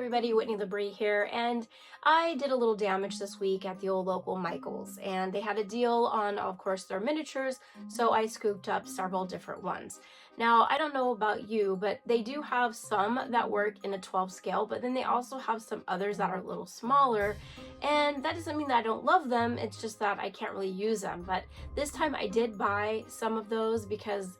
everybody, Whitney LeBrie here, and I did a little damage this week at the old local Michael's, and they had a deal on, of course, their miniatures, so I scooped up several different ones. Now, I don't know about you, but they do have some that work in a 12 scale, but then they also have some others that are a little smaller, and that doesn't mean that I don't love them, it's just that I can't really use them. But this time I did buy some of those because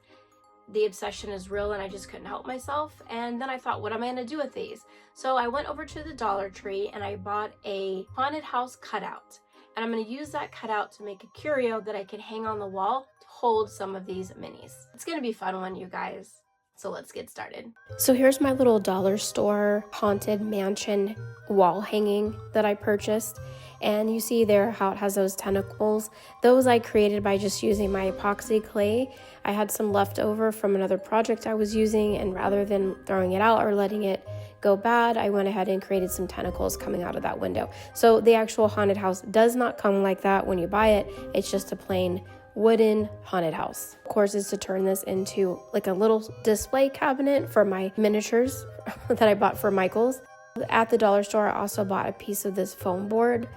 the obsession is real and I just couldn't help myself. And then I thought, what am I gonna do with these? So I went over to the Dollar Tree and I bought a haunted house cutout. And I'm gonna use that cutout to make a curio that I can hang on the wall to hold some of these minis. It's gonna be a fun one, you guys. So let's get started. So here's my little dollar store haunted mansion wall hanging that I purchased. And you see there how it has those tentacles. Those I created by just using my epoxy clay. I had some left over from another project I was using, and rather than throwing it out or letting it go bad, I went ahead and created some tentacles coming out of that window. So the actual haunted house does not come like that when you buy it. It's just a plain wooden haunted house. Of course, is to turn this into like a little display cabinet for my miniatures that I bought for Michael's. At the dollar store, I also bought a piece of this foam board,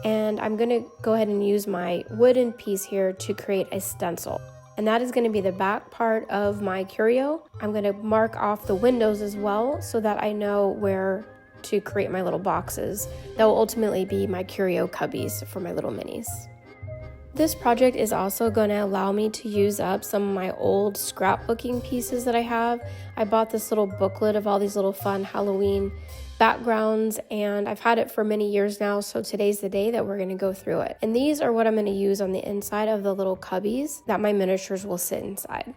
and I'm gonna go ahead and use my wooden piece here to create a stencil. And that is going to be the back part of my curio. I'm going to mark off the windows as well so that I know where to create my little boxes. That will ultimately be my curio cubbies for my little minis. This project is also going to allow me to use up some of my old scrapbooking pieces that I have. I bought this little booklet of all these little fun Halloween backgrounds, and I've had it for many years now, so today's the day that we're going to go through it. And these are what I'm going to use on the inside of the little cubbies that my miniatures will sit inside.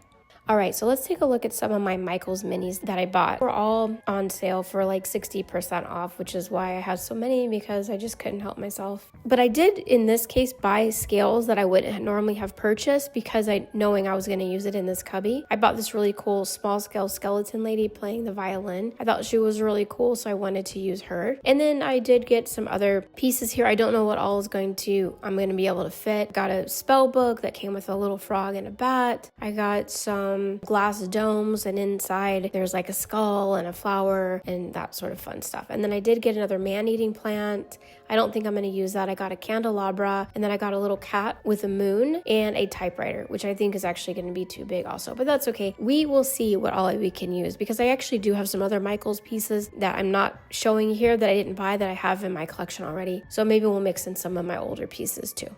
Alright, so let's take a look at some of my Michael's minis that I bought. They're all on sale for like 60% off, which is why I had so many, because I just couldn't help myself. But I did, in this case, buy scales that I wouldn't normally have purchased because knowing I was going to use it in this cubby. I bought this really cool small scale skeleton lady playing the violin. I thought she was really cool, so I wanted to use her. And then I did get some other pieces here. I don't know what all I'm going to be able to fit. Got a spell book that came with a little frog and a bat. I got some glass domes, and inside there's like a skull and a flower and that sort of fun stuff. And then I did get another man-eating plant. I don't think I'm going to use that. I got a candelabra, and then I got a little cat with a moon and a typewriter, which I think is actually going to be too big also, but that's okay. We will see what all we can use, because I actually do have some other Michael's pieces that I'm not showing here that I didn't buy that I have in my collection already. So maybe we'll mix in some of my older pieces too.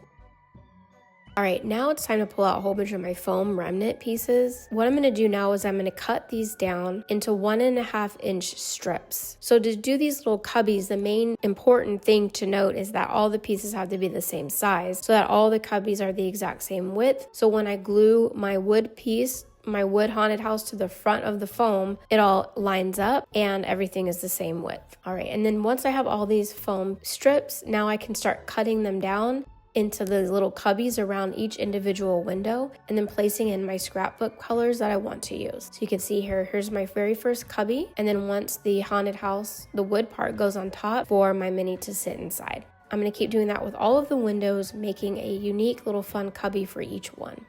Alright, now it's time to pull out a whole bunch of my foam remnant pieces. What I'm going to do now is I'm going to cut these down into 1.5 inch strips. So to do these little cubbies, the main important thing to note is that all the pieces have to be the same size, so that all the cubbies are the exact same width. So when I glue my wood piece, my wood haunted house, to the front of the foam, it all lines up and everything is the same width. Alright, and then once I have all these foam strips, now I can start cutting them down into the little cubbies around each individual window, and then placing in my scrapbook colors that I want to use. So you can see here's my very first cubby, and then once the haunted house, the wood part goes on top for my mini to sit inside. I'm going to keep doing that with all of the windows, making a unique little fun cubby for each one.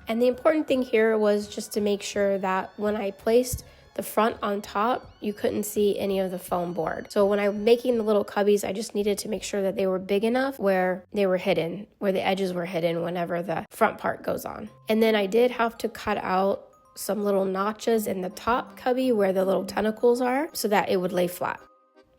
And the important thing here was just to make sure that when I placed the front on top, you couldn't see any of the foam board. So when I'm making the little cubbies, I just needed to make sure that they were big enough where they were hidden, where the edges were hidden whenever the front part goes on. And then I did have to cut out some little notches in the top cubby where the little tentacles are so that it would lay flat.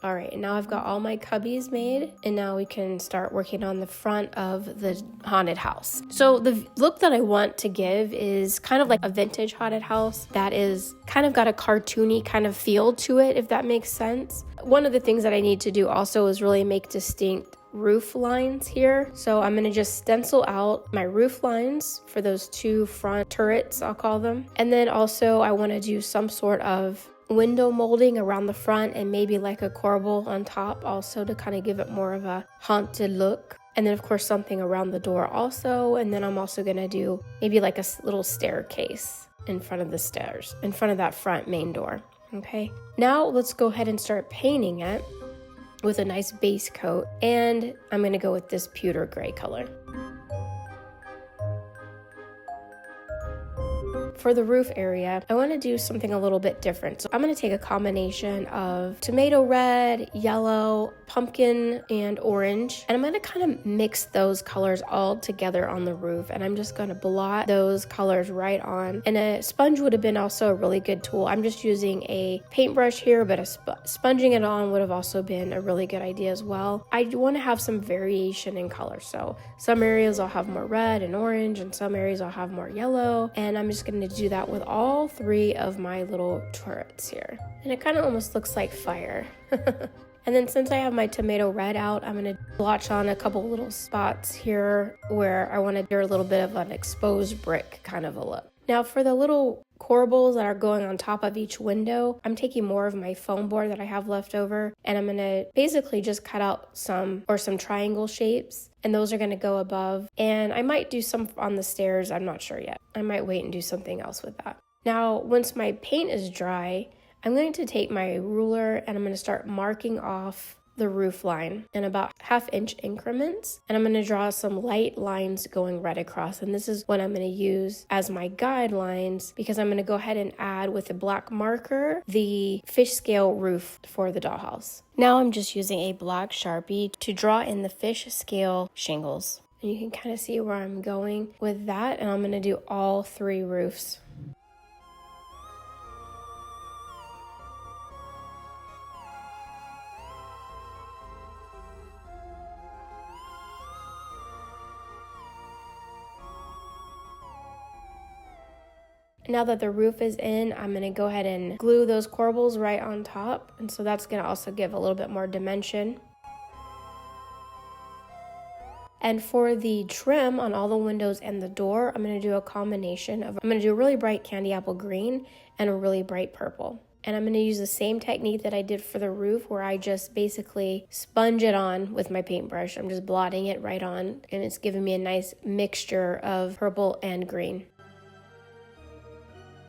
Alright, now I've got all my cubbies made, and now we can start working on the front of the haunted house. So the look that I want to give is kind of like a vintage haunted house that is kind of got a cartoony kind of feel to it, if that makes sense. One of the things that I need to do also is really make distinct roof lines here. So I'm going to just stencil out my roof lines for those two front turrets, I'll call them. And then also I want to do some sort of window molding around the front, and maybe like a corbel on top also to kind of give it more of a haunted look. And then of course something around the door also. And then I'm also going to do maybe like a little staircase in front of the stairs, in front of that front main door. Okay, now let's go ahead and start painting it with a nice base coat, and I'm going to go with this pewter gray color. For the roof area, I want to do something a little bit different. So I'm going to take a combination of tomato red, yellow, pumpkin, and orange, and I'm going to kind of mix those colors all together on the roof, and I'm just going to blot those colors right on. And a sponge would have been also a really good tool. I'm just using a paintbrush here, but sponging it on would have also been a really good idea as well. I want to have some variation in color, so some areas I'll have more red and orange, and some areas I'll have more yellow, and I'm just going to do that with all 3 of my little turrets here. And it kind of almost looks like fire. And then since I have my tomato red out, I'm going to blotch on a couple little spots here where I want to do a little bit of an exposed brick kind of a look. Now for the little corbels that are going on top of each window, I'm taking more of my foam board that I have left over, and I'm going to basically just cut out some triangle shapes, and those are going to go above. And I might do some on the stairs, I'm not sure yet. I might wait and do something else with that. Now, once my paint is dry, I'm going to take my ruler and I'm going to start marking off the roof line in about 1/2 inch increments, and I'm going to draw some light lines going right across, and this is what I'm going to use as my guidelines, because I'm going to go ahead and add with a black marker the fish scale roof for the dollhouse. Now I'm just using a black Sharpie to draw in the fish scale shingles, and you can kind of see where I'm going with that, and I'm going to do all 3 roofs. Now that the roof is in, I'm going to go ahead and glue those corbels right on top, and so that's going to also give a little bit more dimension. And for the trim on all the windows and the door, I'm going to do a combination of, I'm going to do a really bright candy apple green and a really bright purple. And I'm going to use the same technique that I did for the roof, where I just basically sponge it on with my paintbrush. I'm just blotting it right on, and it's giving me a nice mixture of purple and green.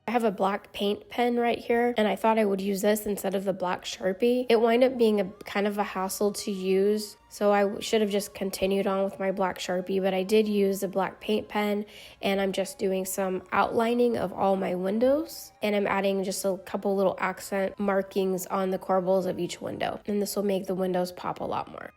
I have a black paint pen right here, and I thought I would use this instead of the black Sharpie. It wound up being a kind of a hassle to use, so I should have just continued on with my black Sharpie, but I did use the black paint pen, and I'm just doing some outlining of all my windows, and I'm adding just a couple little accent markings on the corbels of each window, and this will make the windows pop a lot more.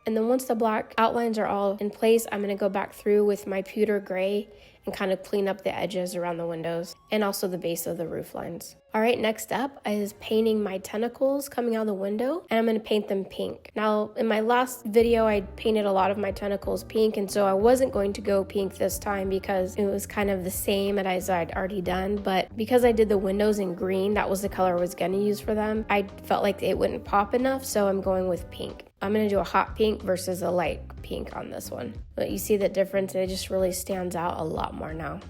And then once the black outlines are all in place, I'm going to go back through with my pewter gray and kind of clean up the edges around the windows and also the base of the roof lines. All right, next up is painting my tentacles coming out of the window, and I'm going to paint them pink. Now, in my last video, I painted a lot of my tentacles pink, and so I wasn't going to go pink this time because it was kind of the same as I'd already done, but because I did the windows in green, that was the color I was going to use for them, I felt like it wouldn't pop enough, so I'm going with pink. I'm going to do a hot pink versus a light pink on this one. But you see the difference, it just really stands out a lot more now.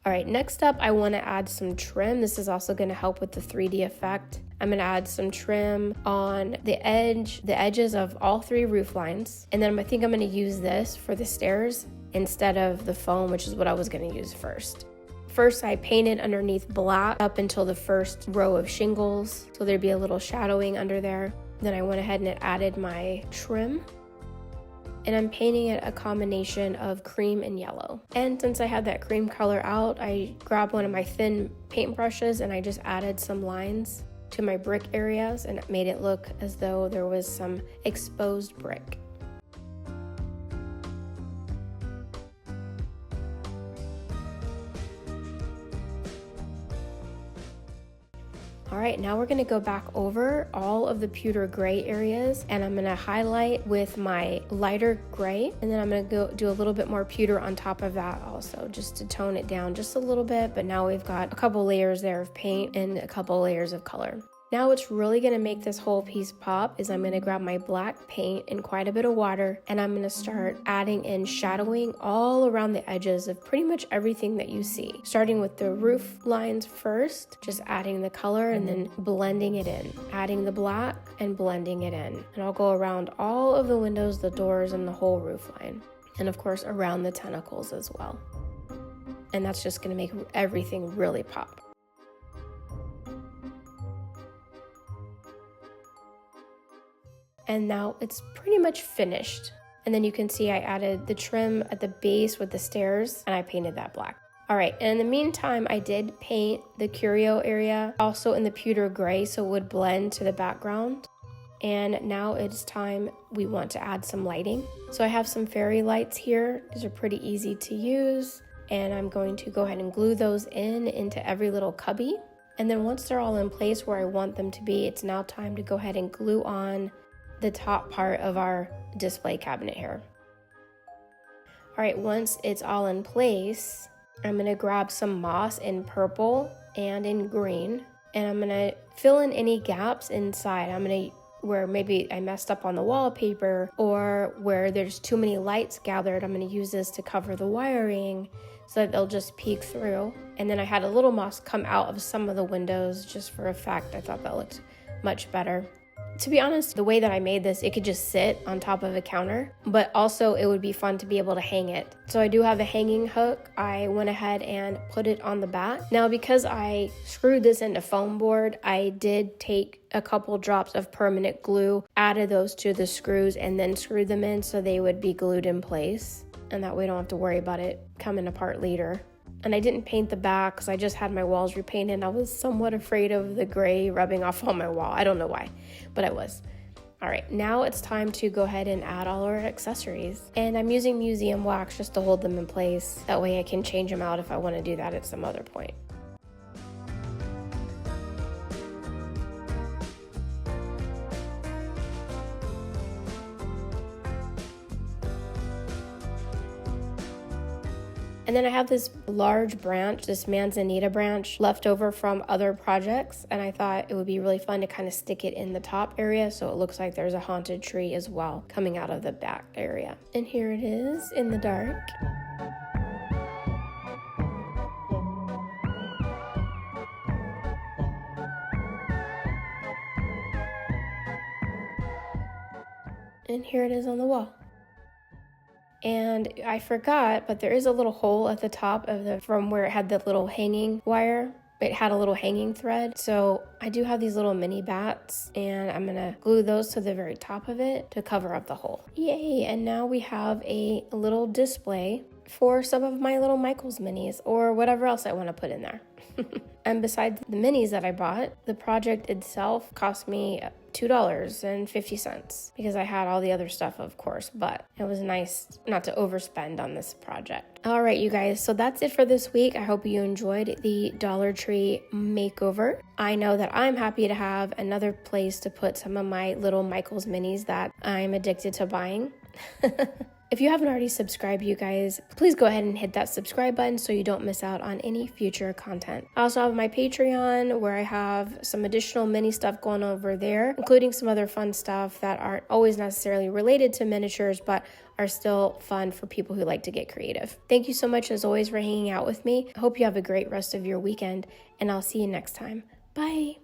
All right, next up, I want to add some trim. This is also going to help with the 3D effect. I'm going to add some trim on the edges of all 3 roof lines. And then I think I'm going to use this for the stairs instead of the foam, which is what I was going to use first. First, I painted underneath black up until the first row of shingles, so there'd be a little shadowing under there. Then I went ahead and added my trim, and I'm painting it a combination of cream and yellow. And since I had that cream color out, I grabbed one of my thin paint brushes and I just added some lines to my brick areas, and it made it look as though there was some exposed brick. All right, now we're gonna go back over all of the pewter gray areas, and I'm gonna highlight with my lighter gray, and then I'm gonna go do a little bit more pewter on top of that also, just to tone it down just a little bit, but now we've got a couple layers there of paint and a couple layers of color. Now what's really going to make this whole piece pop is I'm going to grab my black paint and quite a bit of water, and I'm going to start adding in shadowing all around the edges of pretty much everything that you see. Starting with the roof lines first, just adding the color and then blending it in. Adding the black and blending it in. And I'll go around all of the windows, the doors, and the whole roof line. And of course around the tentacles as well. And that's just going to make everything really pop. And now it's pretty much finished. And then you can see I added the trim at the base with the stairs, and I painted that black. All right, and in the meantime, I did paint the curio area also in the pewter gray so it would blend to the background. And now it's time we want to add some lighting. So I have some fairy lights here. These are pretty easy to use. And I'm going to go ahead and glue those into every little cubby. And then once they're all in place where I want them to be, it's now time to go ahead and glue on the top part of our display cabinet here. All right, once it's all in place, I'm gonna grab some moss in purple and in green, and I'm gonna fill in any gaps inside. Where maybe I messed up on the wallpaper or where there's too many lights gathered, I'm gonna use this to cover the wiring so that they'll just peek through. And then I had a little moss come out of some of the windows just for effect. I thought that looked much better. To be honest, the way that I made this, it could just sit on top of a counter, but also it would be fun to be able to hang it. So I do have a hanging hook. I went ahead and put it on the back. Now, because I screwed this into foam board, I did take a couple drops of permanent glue, added those to the screws, and then screwed them in so they would be glued in place. And that way I don't have to worry about it coming apart later. And I didn't paint the back because I just had my walls repainted and I was somewhat afraid of the gray rubbing off on my wall. I don't know why, but I was. All right, now it's time to go ahead and add all our accessories. And I'm using museum wax just to hold them in place. That way I can change them out if I want to do that at some other point. And then I have this large branch, this manzanita branch, left over from other projects. And I thought it would be really fun to kind of stick it in the top area so it looks like there's a haunted tree as well coming out of the back area. And here it is in the dark. And here it is on the wall. And I forgot, but there is a little hole at the top of from where it had the little hanging wire. It had a little hanging thread. So I do have these little mini bats and I'm gonna glue those to the very top of it to cover up the hole. Yay, and now we have a little display for some of my little Michaels minis or whatever else I wanna put in there. And besides the minis that I bought, the project itself cost me $2.50 because I had all the other stuff, of course, but it was nice not to overspend on this project. All right, you guys, so that's it for this week. I hope you enjoyed the Dollar Tree makeover. I know that I'm happy to have another place to put some of my little Michaels minis that I'm addicted to buying. If you haven't already subscribed, you guys, please go ahead and hit that subscribe button so you don't miss out on any future content. I also have my Patreon where I have some additional mini stuff going over there, including some other fun stuff that aren't always necessarily related to miniatures, but are still fun for people who like to get creative. Thank you so much as always for hanging out with me. I hope you have a great rest of your weekend, and I'll see you next time. Bye.